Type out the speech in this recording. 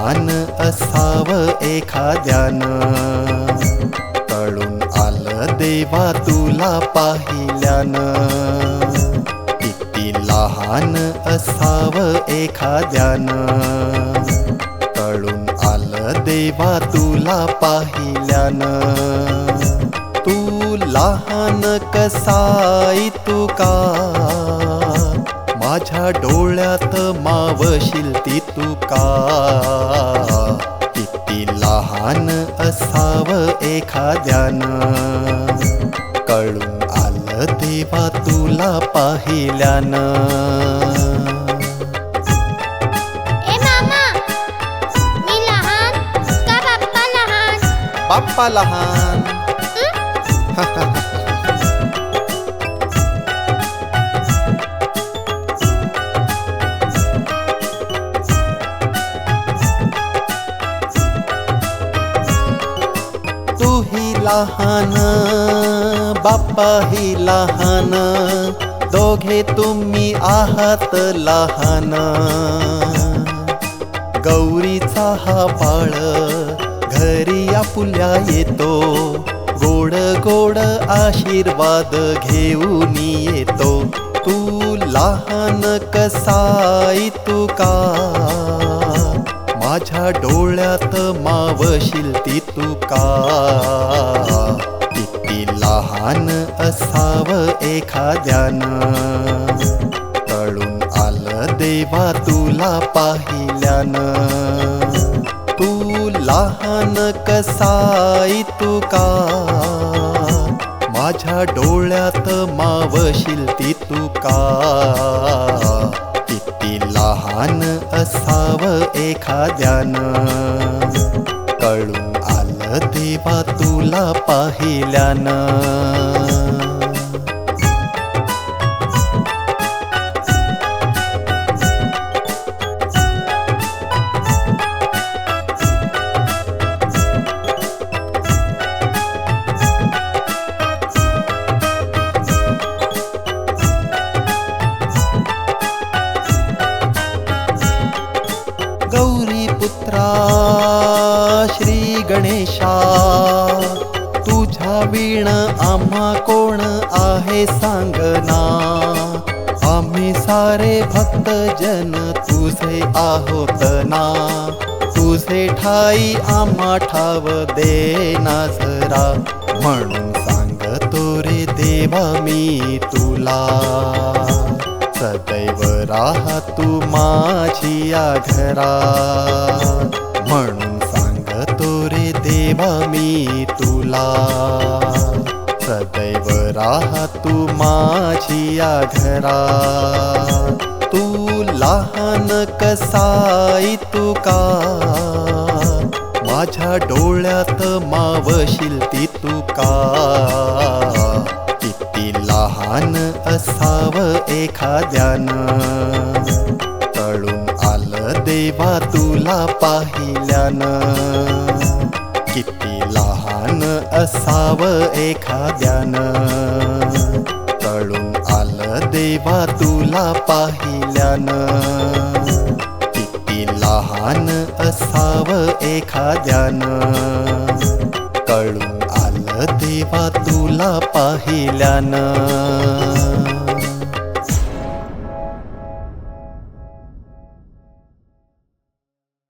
लहान असावं एखाद्यानं, कळून आलं देवा तुला पाहिल्यानं. किती लहान असावं एखाद्यानं, कळून आलं देवा तुला पाहिल्यानं. तू लहान कसाई तू का, माझ्या डोळ्यात मावशील ती तू का. किती लहान असावं एखाद्यानं, कळून आलं देवा तुला पाहिल्यानं. ए मामा, मी लहान का बाप्पा लहान? बाप्पा लहान. तूही लहान बाप्पाही लहान, दोघे तुम्ही आहात लहान. गौरीचा हा बाळ घरी आपुल्या येतो, गोड गोड आशीर्वाद घेऊन येतो. तू लहान कसाई तू का, माझ्या डोळ्यात मावशील ती तू का. किती लहान असावं एखाद्यानं, कळून आलं देवा तुला पाहिल्यानं. तू लहान कसाई तू का, माझ्या डोळ्यात मावशील ती तू का. किती लहान असावं एखाद्यानं, कळून आलं देवा तुला पाहिल्यानं. गौरी पुत्रा श्री गणेशा, तुझ्या वीण आम्हा कोण आहे सांगना. आम्ही सारे भक्त जन तुझे आहोत ना, तुझे ठाई आम्हा ठाव देना जरा. म्हणून सांगतो रे देवा मी तुला, सदैव राहा तू माझिया घरात. म्हणून सांगतो रे देवा मी तुला, सदैव राहा तू माझिया घरात. तू लहान कसाई तू का, माझ्या डोळ्यात मावशील ती तू का. किती लहान असावं एखाद्यानं, कळून आलं देवा तुला पाहिल्यानं. किती लहान असावं एखाद्यानं, कळून आलं देवा तुला पाहिल्यानं. किती लहान असावं एखाद्यानं, कळून आलं देवा तुला पाहिल्यानं.